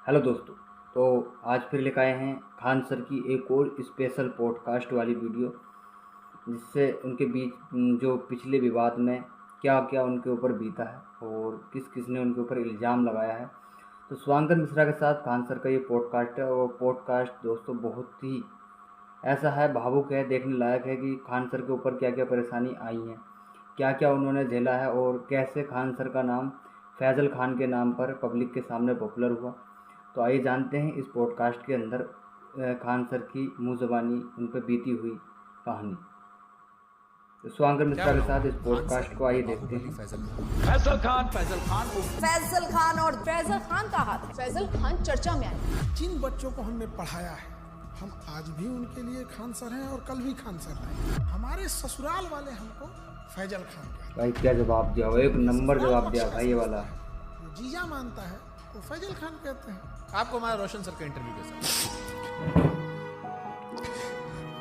Hello दोस्तों। तो आज फिर लेकर आए हैं खान सर की एक और स्पेशल पॉडकास्ट वाली वीडियो, जिससे उनके बीच जो पिछले विवाद में क्या क्या उनके ऊपर बीता है और किस किस ने उनके ऊपर इल्ज़ाम लगाया है। तो स्वांकर मिश्रा के साथ खान सर का ये पॉडकास्ट है और पॉडकास्ट दोस्तों बहुत ही ऐसा है, भावुक है, देखने लायक है कि खान सर के ऊपर क्या क्या परेशानी आई हैं, क्या क्या उन्होंने झेला है और कैसे खान सर का नाम फैज़ल खान के नाम पर पब्लिक के सामने पॉपुलर हुआ। तो आइए जानते हैं इस पॉडकास्ट के अंदर खान सर की मुँह ज़बानी उन पर बीती हुई कहानी। तो स्वांकर मिश्रा के साथ इस पॉडकास्ट को आइए देखते हैं। फैजल खान और फैजल खान का हाथ, फैजल खान चर्चा में आए। जिन बच्चों को हमने पढ़ाया है, हम आज भी उनके लिए खान सर हैं और कल भी खान सर हैं। हमारे ससुराल वाले हमको फैजल खान कहते हैं। भाई क्या जवाब दिया, एक नंबर जवाब दिया भाई। ये वाला जो जीजा मानता है वो फैजल खान कहते हैं। आपको हमारा रोशन सर का इंटरव्यू कैसा?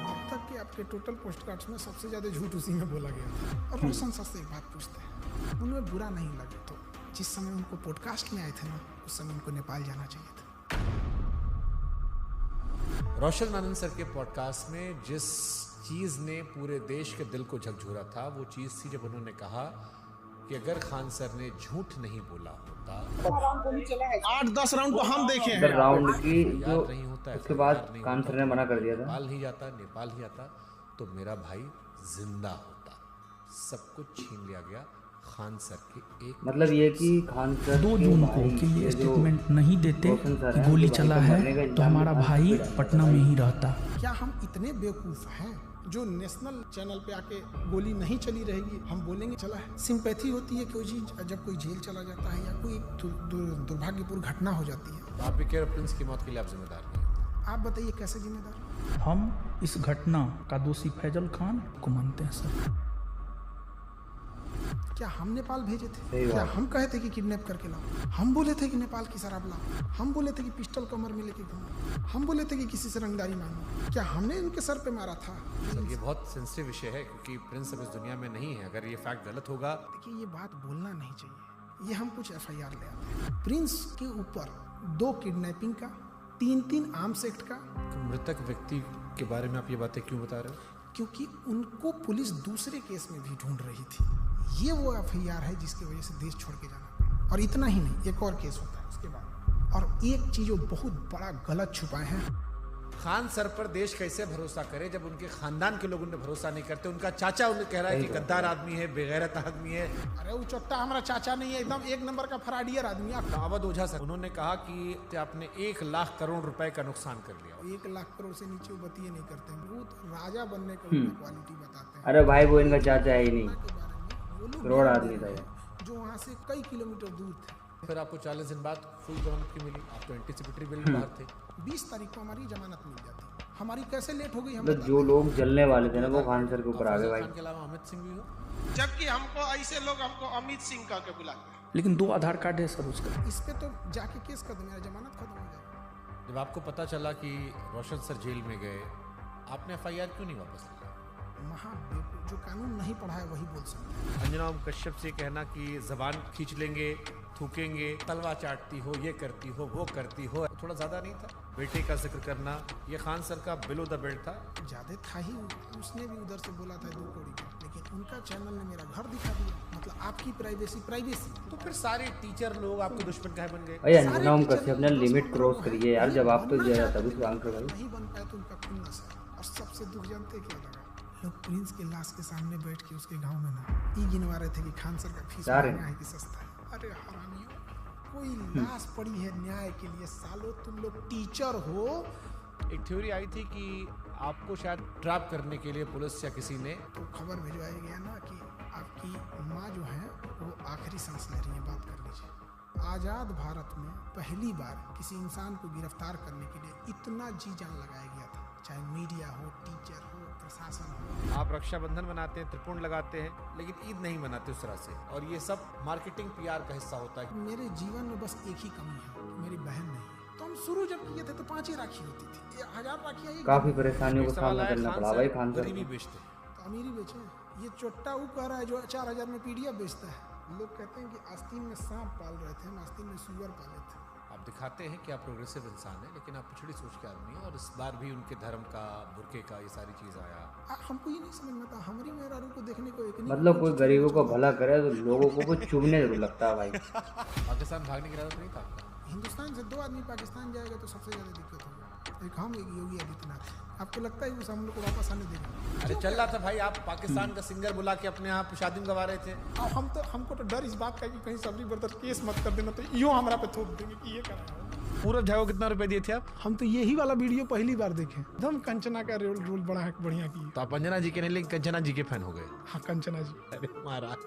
अब तक के आपके टोटल पोस्टकार्ड्स में सबसे ज्यादा झूठ उसी में बोला गया था। और रोशन सर से एक बात पूछते हैं, उनमें बुरा नहीं लगे तो जिस समय उनको पॉडकास्ट में आए थे ना, उस समय उनको नेपाल जाना चाहिए था। रोशन आनंद सर के पॉडकास्ट में जिस चीज़ ने पूरे देश के दिल को झकझोरा था, वो चीज़ थी जब उन्होंने कहा कि अगर खान सर ने झूठ नहीं बोला होता, 8-10 राउंड तो हम देखे हैं। राउंड की जो नहीं होता है, उसके बाद खान सर ने मना कर दिया था, नेपाल नहीं जाता, नेपाल ही आता तो मेरा भाई जिंदा होता। सब कुछ छीन लिया गया खान सर के एक मतलब ये कि खान सर 2 जून को के लिए स्टेटमेंट नहीं देते कि गोली चला है तो हमारा भाई पटना में ही रहता। क्या हम इतने बेवकूफ हैं जो नेशनल चैनल पे आके गोली नहीं चली रहेगी हम बोलेंगे चला है? सिंपैथी होती है कि जब कोई जेल चला जाता है या कोई दुर्भाग्यपूर्ण घटना हो जाती है। आप भी कह रहे प्रिंस की मौत के लिए आप जिम्मेदार नहीं? आप बताइए कैसे जिम्मेदार? हम इस घटना का दोषी फैजल खान को मानते हैं सर। क्या हम नेपाल भेजे थे? क्या हम कहे थे कि किडनैप करके लाओ? हम बोले थे कि नेपाल की शराब लाओ? हम बोले थे कि पिस्टल कमर में लेके घूमो? हम बोले थे कि किसी से रंगदारी मांगो? क्या हमने उनके सर पे मारा था? सर ये बहुत सेंसिटिव विषय है क्योंकि प्रिंस अब इस दुनिया में नहीं है। अगर ये फैक्ट गलत होगा, देखिए ये बात बोलना नहीं चाहिए। ये हम कुछ FIR ले आते हैं। प्रिंस के ऊपर 2 किडनैपिंग का, 3 आर्म्स एक्ट का। मृतक व्यक्ति के बारे में आप ये बातें क्यों बता रहे हो? क्योंकि उनको पुलिस दूसरे केस में भी ढूंढ रही थी। ये वो FIR है जिसकी वजह से देश छोड़ के जाना पड़ा। और इतना ही नहीं, एक और केस होता है उसके बाद। और एक चीज जो बहुत बड़ा गलत छुपाए हैं, खान सर पर देश कैसे भरोसा करे जब उनके खानदान के लोग उन्हें भरोसा नहीं करते। उनका चाचा उन्हें कह रहा है कि गद्दार आदमी है, बेगैरत आदमी है। अरे वो चट्टा हमारा चाचा नहीं है, एकदम 1 नंबर का फराडियर आदमी है। अवध ओझा सर उन्होंने कहा कि आपने 1 लाख करोड़ रुपए का नुकसान कर लिया। 1 लाख करोड़ से नीचे वो बतिये नहीं करते हैं। वो तो राजा बनने का क्वालिटी बताते हैं। अरे भाई वो इनका चाचा है ही नहीं, के बारे में वो लोग करोड़ आदमी था ये। जो वहाँ से कई किलोमीटर दूर थे। फिर आपको 40 दिन बाद फुल जमानत की मिली। आप तो एंटीसिपेटरी बेल में बाहर थे। 20 तारीख को हमारी जमानत मिल जाती। हमारी कैसे लेट हो गई? हम मतलब जो लोग जलने वाले थे ना वो खान सर के ऊपर आ गए भाई। खान के अलावा अमित सिंह भी हो। जबकि हमको ऐसे लोग हमको अमित सिंह कह के बुलाते हैं। लेकिन 2 आधार कार्ड है सर उसका। इस पे तो जाके केस कर दो, मेरा जमानत खत्म हो जाएगा। जब आपको पता चला कि रोशन सर जेल में गए, आपने FIR क्यों नहीं वापस लिया? जो कानून नहीं पढ़ा है वही बोल सकता है। अंजना ओम कश्यप से कहना कि जबान खींच लेंगे, थूकेंगे, तलवा चाटती हो, ये करती हो, वो करती हो, थोड़ा ज्यादा नहीं था? बेटे का जिक्र करना, ये खान सर का बिलो द बेल्ट था। ज्यादा था ही। उसने भी उधर से बोला था 2 कौड़ी का, लेकिन उनका चैनल ने मेरा घर दिखा दिया। मतलब आपकी प्राइवेसी। तो फिर सारे टीचर लोग आपके दुश्मन काहे बन गए? भाई अंजना ओम कश्यप ने लिमिट क्रॉस करी है यार। जब आप तो जरा तभी स्वांकर भाई नहीं बन पाए तो उनका खुन्नस है। और सबसे दुख जानते क्या लगा? लोग प्रिंस के लाश के सामने बैठ के उसके गांव में ना ये गिनवा रहे थे कि खान सर का फीस महंगा है कि सस्ता है। अरे हरामियों, कोई लाश पड़ी है न्याय के लिए। सालों तुम लोग टीचर हो। एक थ्योरी आई थी कि आपको शायद ट्रैप करने के लिए पुलिस या किसी ने तो खबर भिजवाया गया ना कि आपकी माँ जो है वो आखिरी सांस ले रही है, बात कर लीजिए। आज़ाद भारत में पहली बार किसी इंसान को गिरफ्तार करने के लिए इतना जी जान लगाया गया था, चाहे मीडिया हो, टीचर हो, प्रशासन हो। आप रक्षाबंधन मनाते हैं, त्रिपुंड लगाते हैं, लेकिन ईद नहीं मनाते उस तरह से। और ये सब मार्केटिंग PR का हिस्सा होता है। मेरे जीवन में बस एक ही कमी है, मेरी बहन नहीं। तो हम शुरू जब किए थे तो 5 ही राखी होती थी। 1000 राखियाँ काफी परेशानियों का सामना करना पड़ा भाई खान सर गरीबी को। बेचते तो अमीरी बेचे। ये चोट्टा वो कह रहा है जो 4000 में PDF बेचता है। लोग कहते हैं कि आस्तीन में सांप पाल रहे थे, हम आस्तीन में सुअर पाले थे। आप दिखाते हैं कि आप प्रोग्रेसिव इंसान हैं, लेकिन आप पिछड़ी सोच के आदमी हैं, और इस बार भी उनके धर्म का, बुर्के का, ये सारी चीज़ आया। हमको ये नहीं समझ में आता, हमारी मेहरारू को देखने को एक मतलब कोई गरीबों को भला करे तो लोगों को वो चुभने लगता है भाई। पाकिस्तान भागने की इरादा नहीं था आपका? हिंदुस्तान से 2 आदमी पाकिस्तान जाएगा तो सबसे ज़्यादा दिक्कत होगी, एक हम, एक योगी आदित्यनाथ। आपको लगता है कि उस हम लोग को वापस आने देंगे? अरे चल रहा था भाई, आप पाकिस्तान का सिंगर बुला के अपने यहाँ शादी में गवा रहे थे। अब हमको तो डर इस बात का कि कहीं सबरी ब्रदर केस मत कर देना, तो यूँ हमारा पे थोप देंगे कि ये कर रहा है। पूरा झा को कितना रुपए दिए थे आप? हम तो यही वाला वीडियो पहली बार देखे, एकदम कंचना का रोल बढ़िया किया। तो आप अंजना जी के नहीं, लेकिन कंचना जी के फैन हो गए। हाँ, कंचना जी। अरे महाराज,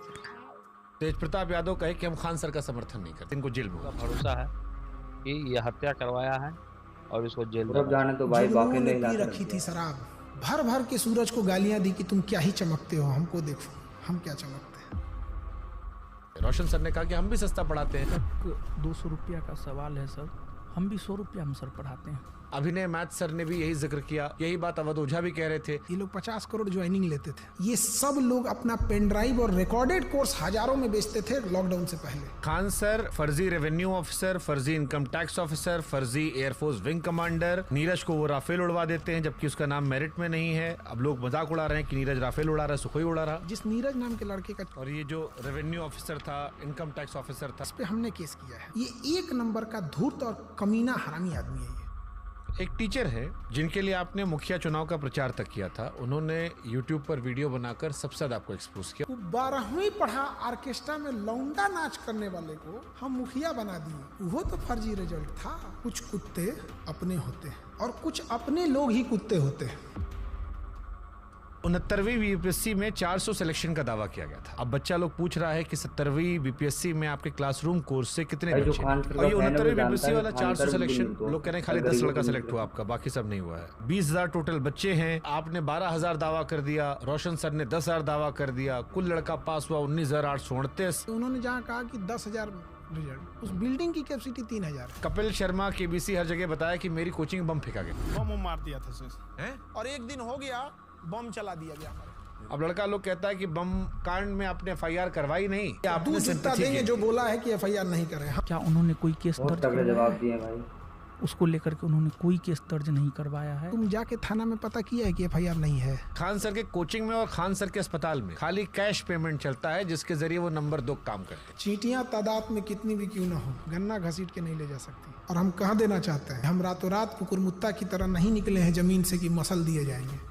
तेज प्रताप यादव कहे कि हम खान सर का समर्थन नहीं करते, इनको जेल में भरोसा है कि ये हत्या करवाया है और इसको जेल जाने तो भाई बाकी नहीं पी रखी थी शराब, भर भर के सूरज को गालियां दी कि तुम क्या ही चमकते हो, हमको देखो हम क्या चमकते हैं। रोशन सर ने कहा कि हम भी सस्ता पढ़ाते हैं। 200 रुपया का सवाल है सर, हम भी 100 रुपया हम सर पढ़ाते हैं। अभिनय मैथ सर ने भी यही जिक्र किया, यही बात अवध ओझा भी कह रहे थे। ये लोग 50 करोड़ ज्वाइनिंग लेते थे। ये सब लोग अपना पेन ड्राइव और रिकॉर्डेड कोर्स हजारों में बेचते थे लॉकडाउन से पहले। खान सर फर्जी रेवेन्यू ऑफिसर, फर्जी इनकम टैक्स ऑफिसर, फर्जी एयरफोर्स विंग कमांडर। नीरज को वो राफेल उड़वा देते हैं जबकि उसका नाम मेरिट में नहीं है। अब लोग मजाक उड़ा रहे हैं कि नीरज राफेल उड़ा रहा है, सुखोई उड़ा रहा। जिस नीरज नाम के लड़के का, और ये जो रेवेन्यू ऑफिसर था, इनकम टैक्स ऑफिसर था, इस पे हमने केस किया है। ये 1 नंबर का धूर्त और कमीना हरामी आदमी है। एक टीचर है जिनके लिए आपने मुखिया चुनाव का प्रचार तक किया था, उन्होंने YouTube पर वीडियो बनाकर सबसे ज्यादा आपको एक्सपोज किया। 12वीं पढ़ा ऑर्केस्ट्रा में लौंडा नाच करने वाले को हम मुखिया बना दिए, वो तो फर्जी रिजल्ट था। कुछ कुत्ते अपने होते हैं और कुछ अपने लोग ही कुत्ते होते हैं। 69वीं बीपीएससी में 400 सिलेक्शन का दावा किया गया था। अब बच्चा लोग पूछ रहा है कि 70वीं बीपीएससी में आपके क्लासरूम कोर्स से कितने बच्चे, और ये 69वीं बीपीएससी वाला 400 सिलेक्शन, लोग कह रहे हैं खाली 10 लड़का सिलेक्ट हुआ आपका, बाकी सब नहीं हुआ है। 20,000 टोटल बच्चे हैं, आपने 12,000 दावा कर दिया, रोशन सर ने 10,000 दावा कर दिया, कुल लड़का पास हुआ 19,838। उन्होंने जहाँ कहा कि 10,000 रिजल्ट, उस बिल्डिंग की कैपेसिटी 3,000। कपिल शर्मा केबीसी हर जगह बताया कि मेरी कोचिंग बम फेंका गया, बम मार दिया था सर, और एक दिन हो गया बम चला दिया गया। अब लड़का लोग कहता है कि बम कांड में आपने FIR करवाई नहीं, आपने जूता देंगे जो बोला है कि FIR नहीं करे। क्या उन्होंने कोई केस दर्ज तगड़े जवाब दिए भाई। उसको लेकर के उन्होंने कोई केस दर्ज नहीं करवाया है। तुम जाके थाना में पता किया है कि FIR नहीं है? खान सर के कोचिंग में और खान सर के अस्पताल में खाली कैश पेमेंट चलता है, जिसके जरिए वो नंबर 2 काम करते हैं। चींटियां तादाद में कितनी भी क्यों ना हो, गन्ना घसीट के नहीं ले जा सकती। और हम कह देना चाहते हैं, हम रातों रात कुकुरमुत्ता की तरह नहीं निकले हैं जमीन से कि मसल दिए जाएंगे।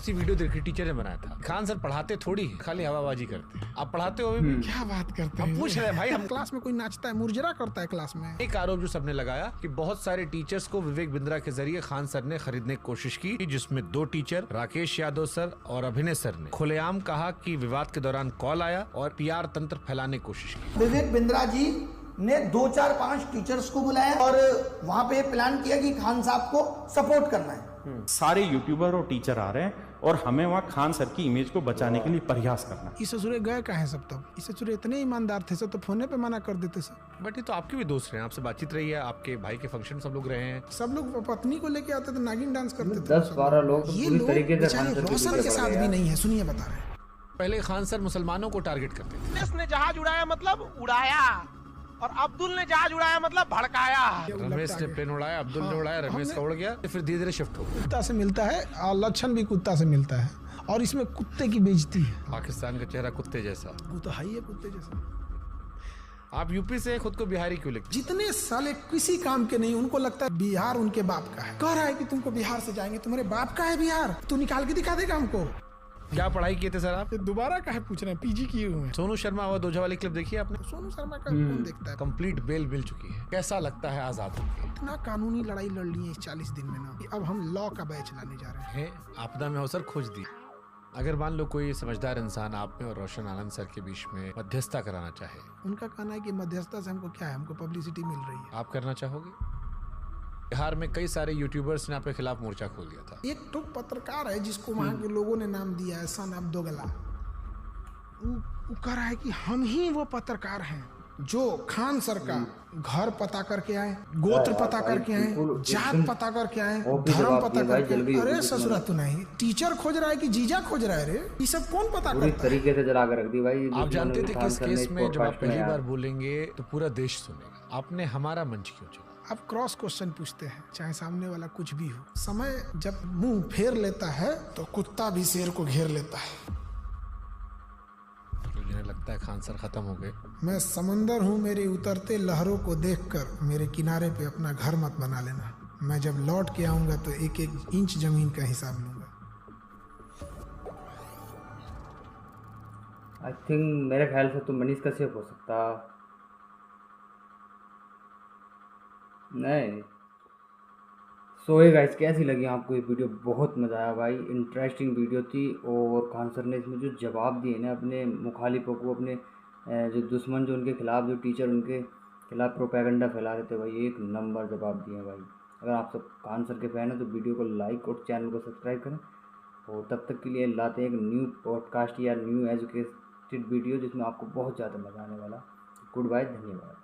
वीडियो देखी टीचर ने बनाया था। खान सर पढ़ाते थोड़ी है, खाली हवाबाजी करते हैं। आप पढ़ाते हो भी? क्या बात करते हैं? हम पूछ रहे हैं भाई, हम क्लास में कोई नाचता है, मुरझरा करता है क्लास में। एक आरोप जो सबने लगाया कि बहुत सारे टीचर्स को विवेक बिंद्रा के जरिए खान सर ने खरीदने की कोशिश की, जिसमें 2 टीचर राकेश यादव सर और अभिनय सर ने खुलेआम कहा कि विवाद के दौरान कॉल आया और PR तंत्र फैलाने की कोशिश की। विवेक बिंद्रा जी ने 2, 4, 5 टीचर्स को बुलाया और वहाँ पे प्लान किया कि खान साहब को सपोर्ट करना है। सारे यूट्यूबर और टीचर आ रहे हैं और हमें वहाँ खान सर की इमेज को बचाने के लिए प्रयास करना है। इस ससुरे गए कहाँ हैं सब? तब इस ससुरे इतने ईमानदार थे, सब तो फोने पे मना कर देते सर। बट ये तो आपके भी दोस्त हैं, आपसे बातचीत रही है, आपके भाई के फंक्शन सब लोग रहे हैं। सब लोग पत्नी को लेके आते थे, नागिन डांस करते थे। 10-12 लोग ये पूरी लोग तरीके से बेचारे रोशन के साथ भी नहीं है। सुनिए बता रहे हैं, पहले खान सर मुसलमानों को टारगेट करते थे। इसने जहाज उड़ाया मतलब उड़ाया, और अब्दुल ने जहाज उड़ाया मतलब भड़काया। रमेश ने प्लेन उड़ाया, अब्दुल ने उड़ाया, रमेश का उड़ गया, फिर धीरे धीरे शिफ्ट हो गया। कुत्ता से मिलता है और लक्षण भी कुत्ता से मिलता है, और इसमें कुत्ते की बेइज्जती है। पाकिस्तान का चेहरा कुत्ते जैसा, वो तो है ही है कुत्ते जैसा। आप यूपी से खुद को बिहारी क्यों लिखते? जितने साले किसी काम के नहीं, उनको लगता है बिहार उनके बाप का है। कह रहा है कि तुमको बिहार से जाएंगे, तुम्हारे बाप का है बिहार, तू निकाल के दिखा देगा हमको। क्या पढ़ाई किए थे सर आप? दोबारा काहे पूछ रहे हैं? PG किए हुए हैं। सोनू शर्मा अवध ओझा वाली क्लिप देखी आपने? सोनू शर्मा का कौन देखता है? कंप्लीट बेल मिल चुकी है, कैसा लगता है आजाद होकर? इतना कानूनी लड़ाई लड़ ली है इस 40 दिन में ना, अब हम लॉ का बैच लाने जा रहे हैं। आपदा में अवसर खोज दी। अगर मान लो कोई समझदार इंसान आप में और रोशन आनंद सर के बीच में मध्यस्थता कराना चाहे, उनका कहना है कि मध्यस्थता से हमको क्या है, हमको पब्लिसिटी मिल रही है। आप करना चाहोगे? बिहार में कई सारे यूट्यूबर्स ने आपके खिलाफ मोर्चा खोल दिया था। एक तो पत्रकार है जिसको वहाँ के लोगों ने नाम दिया है सन ऑफ दोगला। वो कह रहा है कि हम ही वो पत्रकार हैं जो खान सर का घर पता करके आए, गोत्र पता करके आए, जात पता करके आए, धर्म पता करके आए। अरे ससुरा तू नहीं, टीचर खोज रहा है कि जीजा खोज रहा है रे, ये सब कौन पता करता है? तरीके से जला कर रख दी भाई। आप जानते थे कि इस केस में जब आप पहली बार बोलेंगे तो पूरा देश सुनेगा। आपने हमारा मंच क्यों चुना? आप क्रॉस क्वेश्चन पूछते हैं, चाहे सामने वाला कुछ भी हो। समय जब मुंह फेर लेता है तो कुत्ता भी शेर को घेर लेता है। मुझे लगता है खान सर खत्म हो गए। मैं समंदर हूँ, मेरी उतरते लहरों को देखकर मेरे किनारे पे अपना घर मत बना लेना। मैं जब लौट के आऊंगा तो एक एक इंच जमीन का हिसाब लूंगा। आई थिंक मेरे ख्याल से तो मनीष कश्यप हो सकता। नहीं। सो ये गाइस, कैसी लगी आपको ये वीडियो? बहुत मज़ा आया भाई, इंटरेस्टिंग वीडियो थी। और खान सर ने इसमें जो जवाब दिए ना अपने मुखालिफों को, अपने जो दुश्मन जो उनके खिलाफ, जो टीचर उनके खिलाफ प्रोपेगेंडा फैला रहे थे भाई, एक नंबर जवाब दिए भाई। अगर आप सब खान सर के फैन हैं तो वीडियो को लाइक और चैनल को सब्सक्राइब करें। और तब तक के लिए लाते हैं एक न्यू पॉडकास्ट या न्यू एजुकेटेड वीडियो जिसमें आपको बहुत ज़्यादा मज़ा आने वाला। गुड बाय, धन्यवाद।